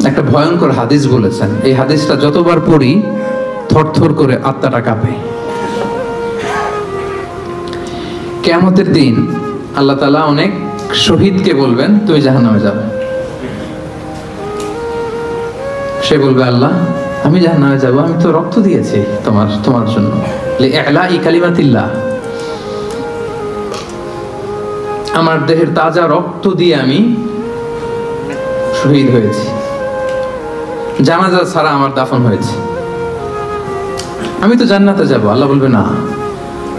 একটা ভয়ঙ্কর হাদিস বলেছেন। এই হাদিসটা যতবার পড়ি থরথর করে আত্মাটা কাঁপে। কিয়ামতের দিন আল্লাহ তাআলা অনেক শহীদকে বলবেন তুমি জাহান্নামে যাবে। সে বলবে আল্লাহ আমি জাহান্নামে যাব, আমি তো রক্ত দিয়েছি তোমার জন্য, লিইলাই কালিমাতিল্লাহ, আমার দেহের তাজা রক্ত দিয়ে আমি শহীদ হয়েছি, জানাজা ছাড়া আমার দাফন হয়েছে, আমি তো জান্নাতে যাব। আল্লাহ বলবে না,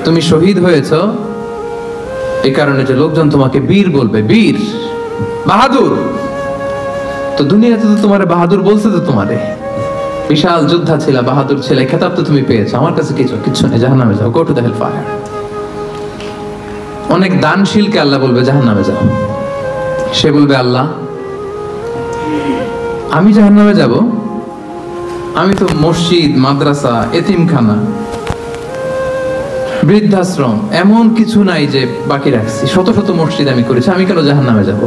তুমি শহীদ হয়েছো এই কারণে যে লোকজন তোমাকে বীর বলবে, বীর বাহাদুর। তো দুনিয়াতে তো তোমারে বাহাদুর বলছে, তো তোমারে বিশাল যোদ্ধা ছিল, বাহাদুর ছিল, খেতাব তো তুমি পেয়েছো, আমার কাছে কিছু নেই, জাহান্নামে যাও, go to the hell fire. অনেক দানশীলকে আল্লাহ বলবে জাহান্নামে যাও। সে বলবে আল্লাহ আমি জাহান্নামে যাব, আমি তো মসজিদ, মাদ্রাসা, এতিমখানা, বৃদ্ধাশ্রম এমন কিছু নাই যে বাকি রাখছি, শত শত মসজিদ আমি করেছি, আমি কেন জাহান্নামে যাব?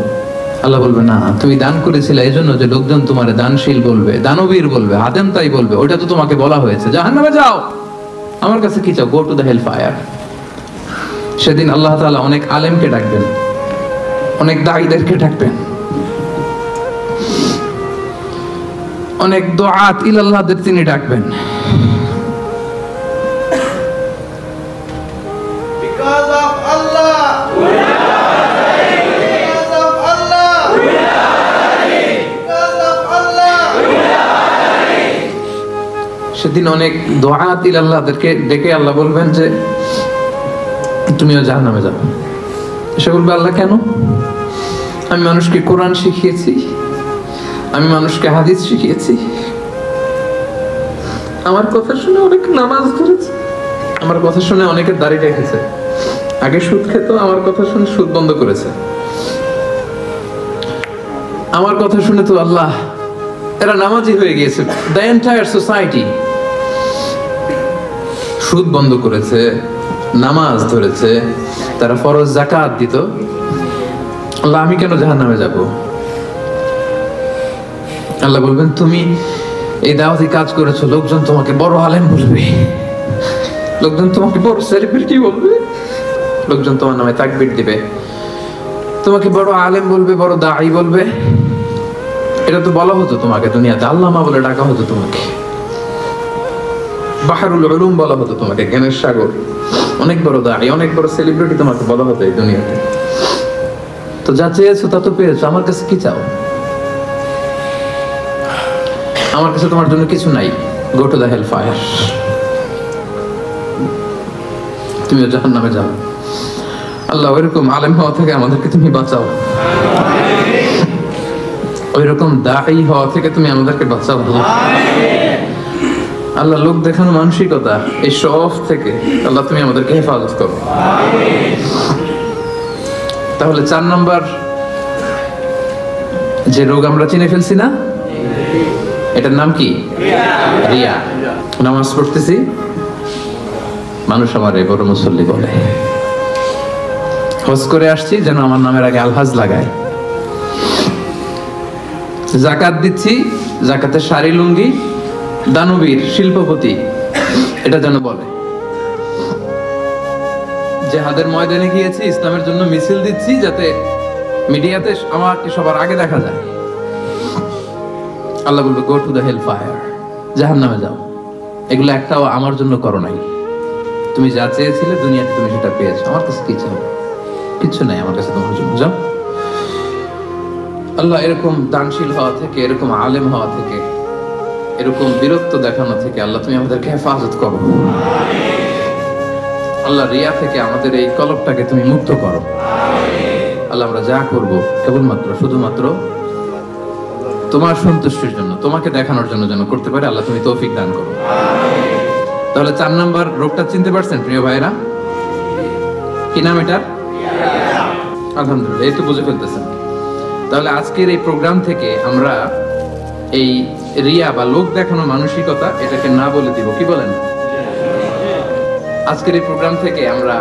আল্লাহ বলবে না, তুমি দান করেছিলে এজন্য যে লোকজন তোমারে দানশীল বলবে, দানবীর বলবে, আদেম তাই বলবে, ওটা তো তোমাকে বলা হয়েছে, জাহান্নামে যাও, আমার কাছে কি চাও, go to the hell fire. সেদিন আল্লাহ তাআলা অনেক আলেমকে ডাকবেন, অনেক দাঈদেরকে ডাকবেন, অনেক দুআত ইলাল্লাহদের তিনি ডাকবেন। সেদিন অনেক দুআত ইলাল্লাহদেরকে ডেকে আল্লাহ বলবেন যে তুমিও জাহান্নামে যাও। সে বলবে আল্লাহ কেন? আমি মানুষকে কোরআন শিখিয়েছি, আমি মানুষকে হাদিস শিখিয়েছি, আমার কথা শুনে অনেক নামাজ ধরেছে, আমার কথা শুনে অনেকে দাড়ি রেখেছে, আগে সুদ খেত, আমার কথা শুনে সুদ বন্ধ করেছে, আমার কথা শুনে তো আল্লাহ এরা নামাজি হয়ে গিয়েছে। দ্য এন্টায়ার সোসাইটি সুদ বন্ধ করেছে, নামাজ ধরেছে, তারা ফরজ যাকাত দিত, আল্লাহ আমি কেন জাহান্নামে যাব? আল্লাহ বলবেন তুমি এই দাওয়াতি কাজ করেছো, লোকজন তোমাকে বড় আলেম বলবে, লোকজন তোমাকে বড় সেলিব্রিটি বলবে, লোকজন তোমার নামে তাকবীর দিবে, তোমাকে বড় আলেম বলবে, বড় দাঈ বলবে। এটা তো বলা হতো তোমাকে দুনিয়াতে, আল্লামা বলে ডাকা হতো তোমাকে, বাহরুল উলুম বলা হতো তোমাকে, জ্ঞানের সাগর, অনেক বড় দাঈ, অনেক বড় সেলিব্রিটি তোমাকে বলা হতো এই দুনিয়াতে। তো যা চেয়েছো তা তো পেয়েছো, আমার কাছে কি চাও? আমার কাছে তোমার জন্য কিছু নাই, go to the hell fire, তুমিও জাহান্নামে যাও। আল্লাহ ওইরকম আলেম হওয়া থেকে আমাদেরকে তুমি বাঁচাও, ওইরকম দাঈ হওয়া থেকে তুমি আমাদেরকে বাঁচাও। আল্লাহ লোক দেখানো মানসিকতা, এই শখ থেকে আল্লাহ তুমি আমাদেরকে হেফাজত করো। তাহলে 4 নম্বর যে রোগ আমরা চিনে ফেলছি না, এটার নাম কি? রিয়া। নামাজ পড়তেছি, মানুষ আমার এই বড় মুসল্লি বলে, হজ করে আসছি যেন আমার নামের আগে আলহাজ লাগায়, যাকাত দিচ্ছি, যাকাতের শাড়ি লুঙ্গি দানবীর শিল্পপতি এটা যেন বলে, জিহাদের ময়দানে গিয়েছি, ইসলামের জন্য মিছিল দিচ্ছি, যাতে মিডিয়াতে আমাকে সবার আগে দেখা যায়। আল্লাহ বলবে go to the hell fire, জাহান্নামে যাও। এগুলো একটাও আমার জন্য করো নাই, তুমি যা চেয়েছিলে দুনিয়াতে তুমি সেটা পেয়েছো, আমার কাছে কি চাও? কিচ্ছু নাই আমার কাছে তোমার জন্য, যাও। আল্লাহ এরকম দানশীল হওয়া থেকে, এরকম আলেম হওয়া থেকে, এরকম বীরত্ব দেখানো থেকে আল্লাহ তুমি আমাদেরকে হেফাজত করো। আল্লাহ রিয়া থেকে আমাদের এই কলবটাকে তুমি মুক্ত করো। আল্লাহ আমরা যা করব কেবলমাত্র শুধুমাত্র তোমার সন্তুষ্টির জন্য, তোমাকে দেখানোর জন্য যেন করতে পারে, আল্লাহ তুমি তৌফিক দান করো। তাহলে 4 নম্বর রোগটা চিনতে পারছেন প্রিয় ভাইরা? কি নাম এটার? আলহামদুলিল্লাহ, এই তো বুঝে ফেলতেছেন। তাহলে আজকের এই প্রোগ্রাম থেকে আমরা এই রিয়া বা লোক দেখানো মানসিকতা এটাকে না বলে দিব, কি বলেন? আজকের এই প্রোগ্রাম থেকে আমরা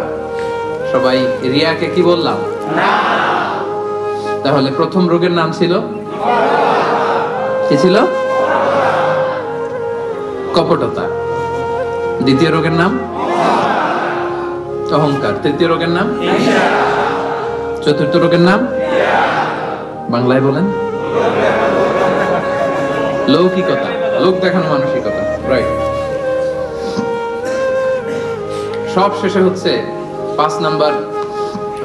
সবাই রিয়াকে কি বললাম? তাহলে প্রথম রোগের নাম ছিল কি ছিল? কপটতা। দ্বিতীয় রোগের নাম অহংকার। তৃতীয় রোগের নাম, চতুর্থ রোগের নাম বাংলায় বলেন লৌকিকতা, লোক দেখানো মানসিকতা। রাইট। সব শেষে হচ্ছে 5 নাম্বার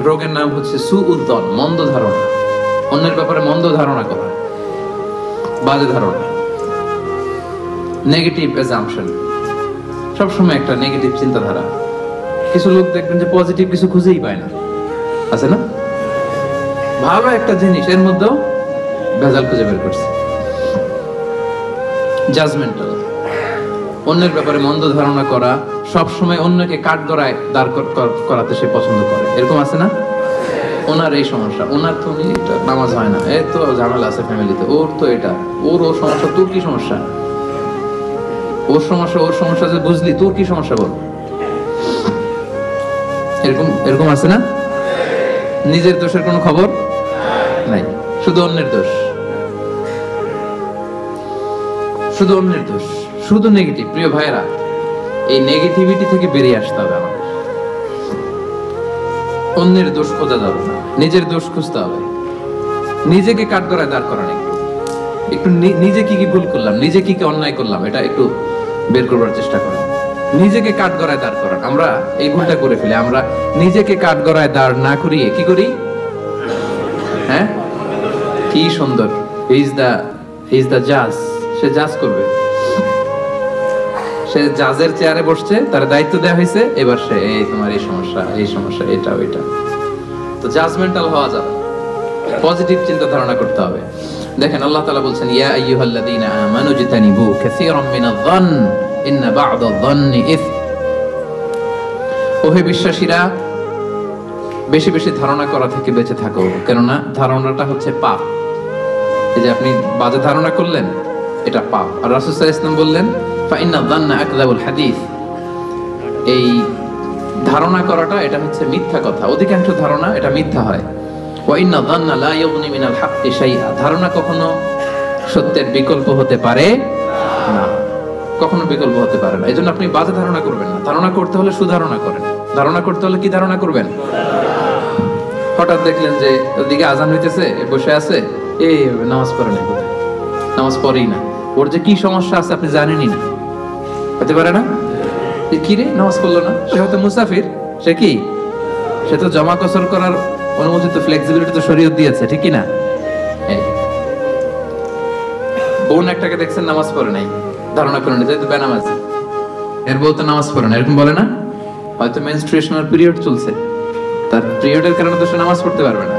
রোগের নাম হচ্ছে সুউদ্দন, মন্দ ধারণা। অন্যের ব্যাপারে মন্দ ধারণা করা, বাজে ধারণা, নেগেটিভ অ্যাজাম্পশন। সবসময় একটা নেগেটিভ চিন্তাধারা। কিছু লোক দেখবেন যে পজিটিভ কিছু খুঁজেই পায় না, আছে না? ভালো একটা জিনিস এর মধ্যেও ভেজাল খুঁজে বের করছে। জাজমেন্টাল, অন্যের ব্যাপারে মন্দ ধারণা করা, সবসময় অন্যকে কাঠগড়ায় দাঁড় করাতে সে পছন্দ করে। এরকম আছে না? ওনার এই সমস্যা, ওনার তো নামাজ হয় না, এর তো ঝামেলা আছে ফ্যামিলিতে, ওর তো এটা, ওর সমস্যা, তোর কি সমস্যা? ওর সমস্যা যে বুঝলি, তোর কি সমস্যা বল? এরকম আছে না? নিজের দোষের কোনো খবর নাই, শুধু অন্যের দোষ, শুধু অন্যের দোষ, শুধু নেগেটিভ। প্রিয় ভাইয়েরা, এই নেগেটিভিটি থেকে বেরিয়ে আসতে হবে আমাদের। অন্যের দোষ খোঁজা যাবে না, নিজের দোষ খুঁজতে হবে। নিজেকে কাঠগড়ায় দাঁড় করানো, একটু নিজে কি কি ভুল করলাম, নিজে কি কি অন্যায় করলাম, এটা একটু বের করবার চেষ্টা করেন। নিজেকে কাঠগড়ায় দাঁড় করান। আমরা এই ভুলটা করে ফেলি, আমরা নিজেকে কাঠগড়ায় দাঁড় না করিয়ে কি করি? হ্যাঁ, কি সুন্দর, হি ইজ দা জাজ, সে জাজ করবে, সে জাজের চেয়ারে বসছে, তার দায়িত্ব দেওয়া হয়েছে, এবার সে এই তোমার এই সমস্যা এটা ওইটা। তো জাজমেন্টাল হওয়া যাবে, পজিটিভ চিন্তা ধারণা করতে হবে। দেখেন আল্লাহ তাআলা বলছেন, ইয়া আইয়ুহাল্লাযীনা আমানু জিতানিবু কাসীরাম মিনায-যন্ন ইন্না বা'দায-যন্নি ইসম। ওহে বিশ্বাসীরা, বেশি বেশি ধারণা করা থেকে বেঁচে থাকো, কেননা ধারণাটা হচ্ছে পাপ। এই যে আপনি বাজে ধারণা করলেন, এটা পাপ। আর রাসূল সাল্লাল্লাহু আলাইহি ওয়াসাল্লাম বললেন, ফাইন্না যান্না আকযাবুল হাদিস। এই ধারণা করাটা এটা হচ্ছে মিথ্যা কথা, অধিকাংশ ধারণা এটা মিথ্যা হয়। ওয়া ইন্না যান্না লা ইউগনি মিনাল হাক্কি শাইআ। ধারণা কখনো সত্যের বিকল্প হতে পারে না, কখনো বিকল্প হতে পারে না। এজন্য আপনি বাজে ধারণা করবেন না। ধারণা করতে হলে সুধারণা করেন। ধারণা করতে হলে কি ধারণা করবেন? হঠাৎ দেখলেন যে ওদিকে আজান হইতেছে, বসে আছে, এই নামাজ পড়ে না, কোথায় নামাজ পড়েই না, ওর যে কি সমস্যা আছে আপনি জানেনই না, হতে পারে না? কি রে নামাজ পড়লো না? সে হয়তো মুসাফির, সে তো জমা কসর করার অনুমোদিত ফ্লেক্সিবিলিটি তো শরীয়ত দিয়েছে, ঠিক কি না? বোন একটাকে দেখছেন নামাজ পড়ে নাই, ধারণা করে নিতে বেনামাজ, এর বউ তো নামাজ পড়ে না, এরকম বলে না? হয়তো মেনস্ট্রুয়েশনাল পিরিয়ড চলছে, তার পিরিয়ডের কারণে তো সে নামাজ পড়তে পারবে না।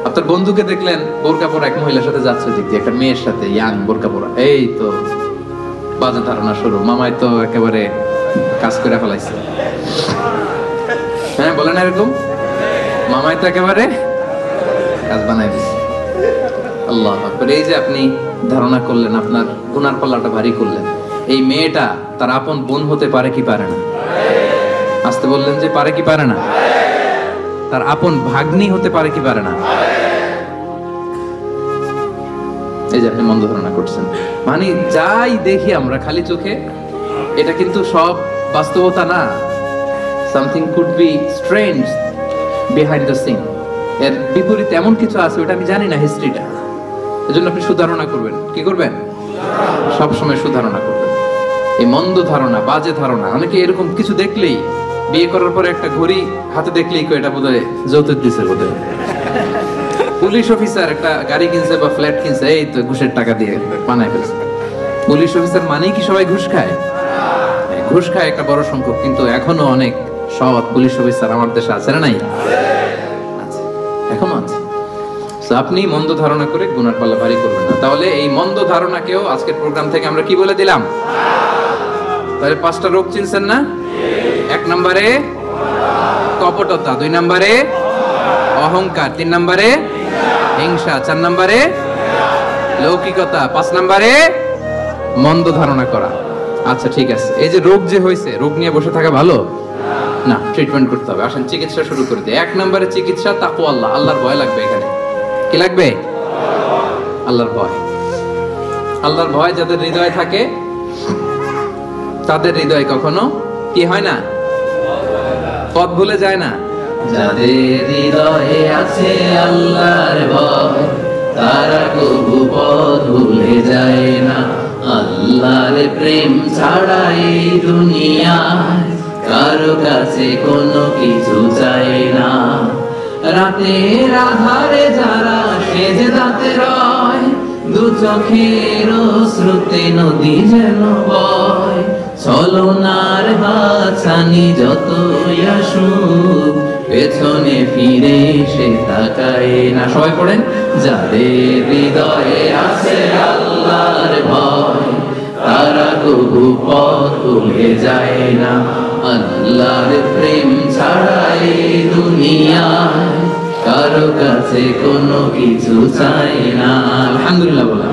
আপনার বন্ধুকে দেখলেন বোরকা পরা এক মহিলার সাথে যাচ্ছে, দিক দিয়ে একটা মেয়ের সাথে, ইয়াং বোরকা পরা, এই তো বাজে ধারণা শুরু, মামাই তো একেবারে কাজ করে ফেলাইছে। হ্যাঁ, বলে না এরকম? মামাই তো একেবারে কাজ বানাই দিচ্ছে। আল্লাহু আকবার। এই যে আপনি ধারণা করলেন, আপনার গুনার পাল্লাটা ভারী করলেন। এই মেয়েটা তার আপন বোন হতে পারে কি পারে না? আসতে বললেন যে পারে কি পারে না? তার আপন ভাগ্নি হতে পারে কি পারে না? এই যে আপনি মন্দ ধারণা করছেন, মানে যাই দেখি আমরা খালি চোখে, এটা কিন্তু সব বাস্তবতা না। Something could be strange behind the scene. এর বিপরীতে এমন কিছু আছে, ওটা আমি জানি না হিস্ট্রিটা। এজন্য আপনি সুধারণা করবেন। কি করবেন? সব সময় সুধারণা করবেন। এই মন্দ ধারণা, বাজে ধারণা, অনেকে এরকম কিছু দেখলেই, বিয়ে করার পরে একটা ঘড়ি হাতে দেখলেই এটা বোধহয় যৌতুক দিছে, বোধহয় পুলিশ অফিসার একটা গাড়ি কিনছে বা ফ্ল্যাট কিনছে, এই তো ঘুষের টাকা দিয়ে বানায় ফেলছে। পুলিশ অফিসার মানেই কি সবাই ঘুষ খায়? ঘুষ খায় একটা বড় সংখ্যক, কিন্তু এখনো অনেক সৎ পুলিশ অফিসার আমার দেশে আছে না? নাই? আছে, এখনো আছে। আপনি মন্দ ধারণা করে গুনার পাল্লা ভারী করবেন না। তাহলে এই মন্দ ধারণাকেও আজকের প্রোগ্রাম থেকে আমরা কি বলে দিলাম? তাহলে 5টা রোগ চিনছেন না? 1 নম্বরে কপটতা, 2 নম্বরে অহংকার, 3 নম্বরে হিংসা, 4 নম্বরে লৌকিকতা, 5 নম্বরে মন্দ ধারণা করা। আচ্ছা ঠিক আছে, এই যে রোগ যে হয়েছে, রোগ নিয়ে বসে থাকা ভালো না, ট্রিটমেন্ট করতে হবে। আসেন চিকিৎসা শুরু করে দিই। 1 নম্বরে চিকিৎসা তাকওয়া, আল্লাহর ভয় লাগবে। এখানে কি লাগবে? আল্লাহর ভয়। আল্লাহর ভয় যাদের হৃদয়ে থাকে তাদের হৃদয় কখনো কি হয় না, পথ ভুলে যায় না। যাদের হৃদয়ে আছে আল্লাহর ভয় তারা কবু পথ ভুলে যায় না। আল্লাহর প্রেম ছাড়া এই দুনিয়ায় কারো কাছে কোনো কিছু চায় না। রাতের আধারে যারা সেজদাতে রয়, দু চোখের শ্রুতে নদী যেন বয়। ছলনার হাতছানি যতই আসুক পেছনে ফিরে সে তাকায় না। সবাই পড়েন, যাদের হৃদয়ে আছে আল্লাহর ভয় তারা কবু পথ ভুলে যায় না। আল্লাহর প্রেম ছাড়া এই দুনিয়ায় কারো কাছে কোনো কিছু চায় না। আলহামদুলিল্লাহ বলেন।